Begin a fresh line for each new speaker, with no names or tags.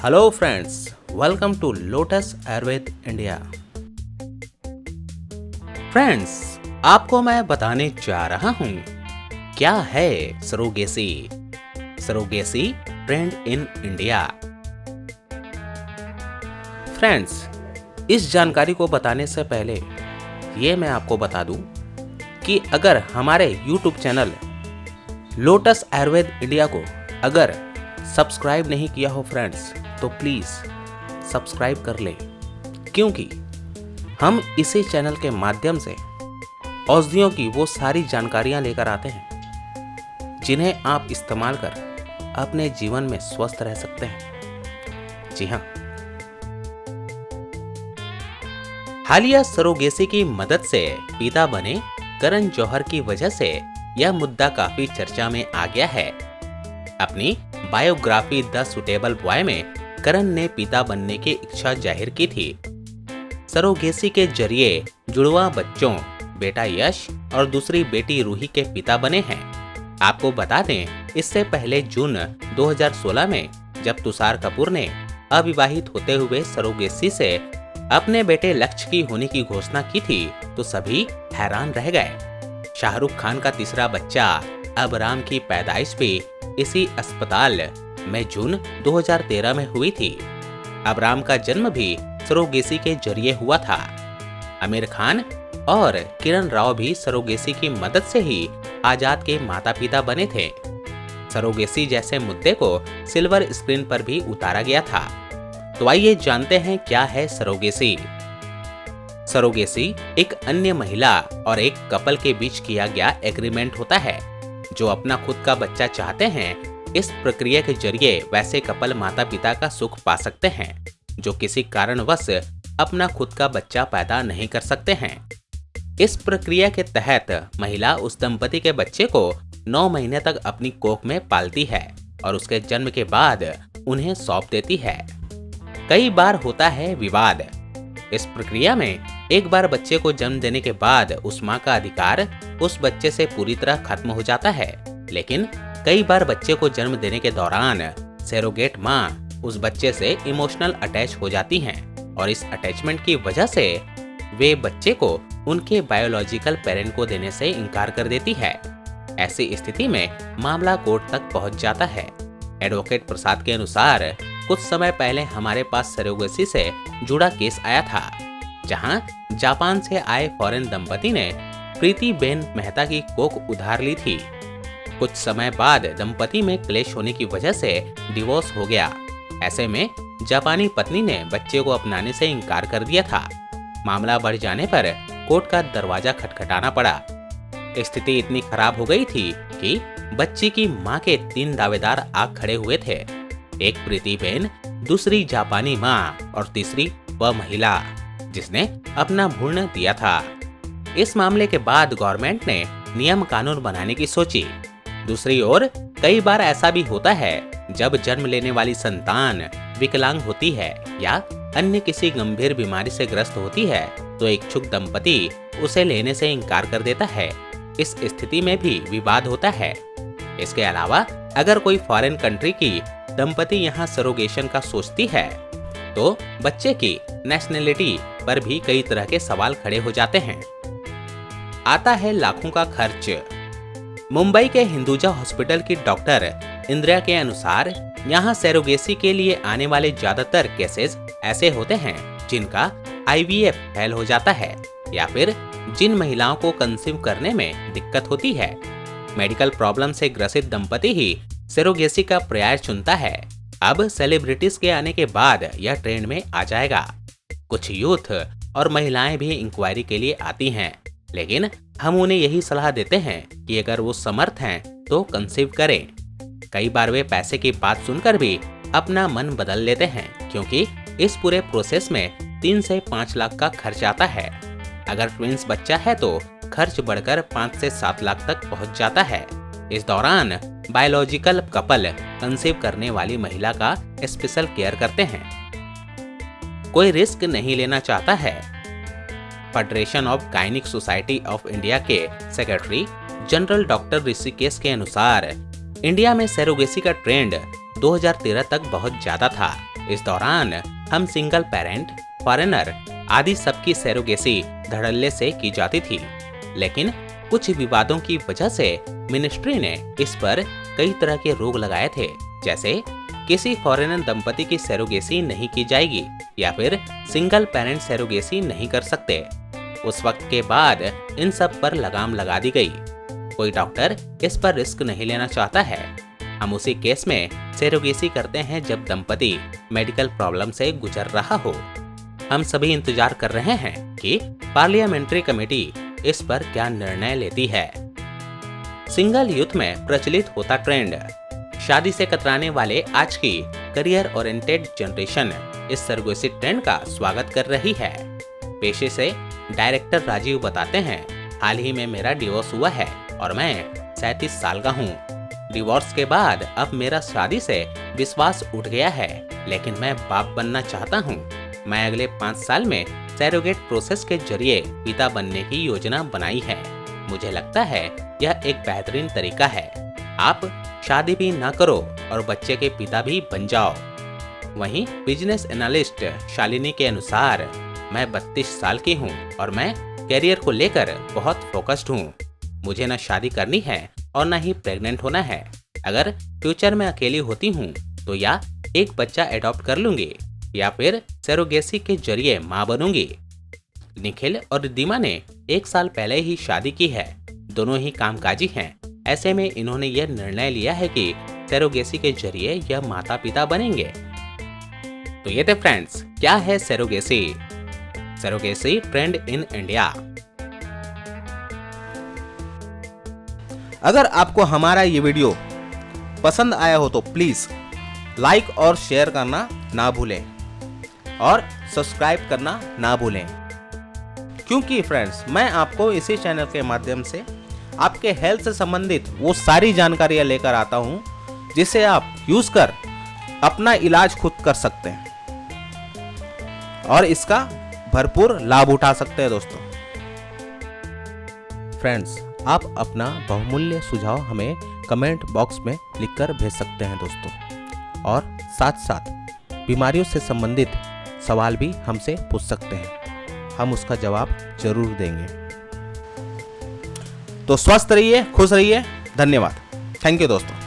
Hello friends, welcome to lotus Ayurveda India. Friends, आपको मैं बताने जा रहा हूँ क्या है surrogacy. Surrogacy trend in India. Friends, इस जानकारी को बताने से पहले ये मैं आपको बता दूं कि अगर हमारे YouTube channel lotus Ayurveda India को अगर सब्सक्राइब नहीं किया हो फ्रेंड्स, तो प्लीज़ सब्सक्राइब कर लें, क्योंकि हम इसी चैनल के माध्यम से औषधियों की वो सारी जानकारियां लेकर आते हैं जिन्हें आप इस्तेमाल कर अपने जीवन में स्वस्थ रह सकते हैं। जी हाँ, हालिया सरोगेसी की मदद से पिता बने करण जौहर की वजह से यह मुद्दा काफी चर्चा में आ गया है। अपनी बायोग्राफी द सुटेबल बॉय में करण ने पिता बनने की इच्छा जाहिर की थी। सरोगेसी के जरिए जुड़वा बच्चों बेटा यश और दूसरी बेटी रूही के पिता बने हैं। आपको बता दें, इससे पहले जून 2016 में जब तुषार कपूर ने अविवाहित होते हुए सरोगेसी से अपने बेटे लक्ष्य की होने की घोषणा की थी तो सभी हैरान रह गए। शाहरुख खान का तीसरा बच्चा अबराम की पैदाइश भी इसी अस्पताल में जून 2013 में हुई थी। अबराम का जन्म भी सरोगेसी के जरिए हुआ था। आमिर खान और किरण राव भी सरोगेसी की मदद से ही आजाद के माता पिता बने थे। सरोगेसी जैसे मुद्दे को सिल्वर स्क्रीन पर भी उतारा गया था। तो आइए जानते हैं क्या है सरोगेसी। सरोगेसी एक अन्य महिला और एक कपल के बीच किया गया एग्रीमेंट होता है जो अपना खुद का बच्चा चाहते हैं। इस प्रक्रिया के जरिए वैसे कपल माता पिता का सुख पा सकते हैं जो किसी कारणवश अपना खुद का बच्चा पैदा नहीं कर सकते हैं। इस प्रक्रिया के तहत महिला उस दंपति के बच्चे को 9 महीने तक अपनी कोख में पालती है और उसके जन्म के बाद उन्हें सौंप देती है। कई बार होता है विवाद। इस प्रक्रिया में एक बार बच्चे को जन्म देने के बाद उस माँ का अधिकार उस बच्चे से पूरी तरह खत्म हो जाता है, लेकिन कई बार बच्चे को जन्म देने के दौरान सरोगेट माँ उस बच्चे से इमोशनल अटैच हो जाती हैं और इस अटैचमेंट की वजह से वे बच्चे को उनके बायोलॉजिकल पेरेंट को देने से इनकार कर देती है। ऐसी स्थिति में मामला कोर्ट तक पहुंच जाता है। एडवोकेट प्रसाद के अनुसार कुछ समय पहले हमारे पास सरोगेसी से जुड़ा केस आया था, जहां जापान से आए फॉरेन दंपति ने प्रीति बेन मेहता की कोख उधार ली थी। कुछ समय बाद दंपति में क्लेश होने की वजह से डिवोर्स हो गया। ऐसे में जापानी पत्नी ने बच्चे को अपनाने से इनकार कर दिया था। मामला बढ़ जाने पर कोर्ट का दरवाजा खटखटाना पड़ा। स्थिति इतनी खराब हो गई थी कि बच्ची की मां के 3 दावेदार आग खड़े हुए थे। एक प्रीति बेन, दूसरी जापानी मां और तीसरी वह महिला जिसने अपना भ्रूण दिया था। इस मामले के बाद गवर्नमेंट ने नियम कानून बनाने की सोची। दूसरी ओर कई बार ऐसा भी होता है जब जन्म लेने वाली संतान विकलांग होती है या अन्य किसी गंभीर बीमारी से ग्रस्त होती है तो इच्छुक दंपति उसे लेने से इनकार कर देता है। इस स्थिति में भी विवाद होता है। इसके अलावा अगर कोई फॉरेन कंट्री की दंपति यहाँ सरोगेशन का सोचती है तो बच्चे की नेशनलिटी पर भी कई तरह के सवाल खड़े हो जाते हैं। आता है लाखों का खर्च। मुंबई के हिंदुजा हॉस्पिटल की डॉक्टर इंदिरा के अनुसार यहाँ सरोगेसी के लिए आने वाले ज्यादातर केसेस ऐसे होते हैं जिनका IVF फेल हो जाता है या फिर जिन महिलाओं को कंसीव करने में दिक्कत होती है। मेडिकल प्रॉब्लम से ग्रसित दंपति ही सरोगेसी का पर्याय चुनता है। अब सेलिब्रिटीज के आने के बाद यह ट्रेंड में आ जाएगा। कुछ यूथ और महिलाएं भी इंक्वायरी के लिए आती हैं, लेकिन हम उन्हें यही सलाह देते हैं कि अगर वो समर्थ हैं तो कंसीव करें। कई बार वे पैसे की बात सुनकर भी अपना मन बदल लेते हैं, क्योंकि इस पूरे प्रोसेस में 3 से 5 लाख का खर्च आता है। अगर ट्विंस बच्चा है तो खर्च बढ़कर 5 से 7 लाख तक पहुंच जाता है। इस दौरान बायोलॉजिकल कपल कंसीव करने वाली महिला का स्पेशल केयर करते हैं। कोई रिस्क नहीं लेना चाहता है। Federation of gynaec society of India के सेक्रेटरी जनरल डॉक्टर ऋषिकेश के अनुसार इंडिया में सरोगेसी का ट्रेंड 2013 तक बहुत ज्यादा था। इस दौरान हम सिंगल पेरेंट, फॉरेनर आदि सबकी सरोगेसी धड़ल्ले से की जाती थी, लेकिन कुछ विवादों की वजह से मिनिस्ट्री ने इस पर कई तरह के रोक लगाए थे, जैसे किसी फॉरेनर दंपति की सरोगेसी नहीं की जाएगी या फिर सिंगल पेरेंट सरोगेसी नहीं कर सकते। उस वक्त के बाद इन सब पर लगाम लगा दी गई। कोई डॉक्टर इस पर रिस्क नहीं लेना चाहता है। हम उसी केस में सरोगेसी करते हैं जब दंपति मेडिकल प्रॉब्लम से गुजर रहा हो। हम सभी इंतजार कर रहे हैं कि पार्लियामेंट्री कमेटी इस पर क्या निर्णय लेती है। सिंगल यूथ में प्रचलित होता ट्रेंड। शादी से कतराने वाले आज की करियर ओरिएंटेड जनरेशन इस सरोगेसी ट्रेंड का स्वागत कर रही है। पेशे से डायरेक्टर राजीव बताते हैं, हाल ही में मेरा डिवोर्स हुआ है और मैं 37 साल का हूँ। डिवोर्स के बाद अब मेरा शादी से विश्वास उठ गया है, लेकिन मैं बाप बनना चाहता हूँ। मैं अगले 5 साल में सरोगेट प्रोसेस के जरिए पिता बनने की योजना बनाई है। मुझे लगता है यह एक बेहतरीन तरीका है। आप शादी भी ना करो और बच्चे के पिता भी बन जाओ। वहीं बिजनेस एनालिस्ट शालिनी के अनुसार, मैं 32 साल की हूँ और मैं कैरियर को लेकर बहुत फोकस्ड हूँ। मुझे न शादी करनी है और न ही प्रेग्नेंट होना है। अगर फ्यूचर में अकेली होती हूँ तो या एक बच्चा एडॉप्ट कर लूंगी या फिर सरोगेसी के जरिए माँ बनूंगी। निखिल और रिद्धिमा ने 1 साल पहले ही शादी की है। दोनों ही कामकाजी हैं। ऐसे में इन्होंने यह निर्णय लिया है कि सरोगेसी के जरिए यह माता पिता बनेंगे। तो ये थे फ्रेंड्स, क्या है surrogacy. Surrogacy trend in India.
अगर आपको हमारा ये वीडियो पसंद आया हो तो प्लीज़ लाइक और शेयर करना ना भूलें और सब्सक्राइब करना ना भूलें, क्योंकि फ्रेंड्स मैं आपको इसी चैनल के माध्यम से आपके हेल्थ से संबंधित वो सारी जानकारियाँ लेकर आता हूँ जिसे आप यूज़ कर अपना इलाज खुद कर सकते हैं और इसका भरपूर लाभ उठा सकते हैं। दोस्तों फ्रेंड्स, आप अपना बहुमूल्य सुझाव हमें कमेंट बॉक्स में लिखकर भेज सकते हैं दोस्तों, और साथ साथ बीमारियों से संबंधित सवाल भी हमसे पूछ सकते हैं। हम उसका जवाब जरूर देंगे। तो स्वस्थ रहिए, खुश रहिए। धन्यवाद। थैंक यू दोस्तों।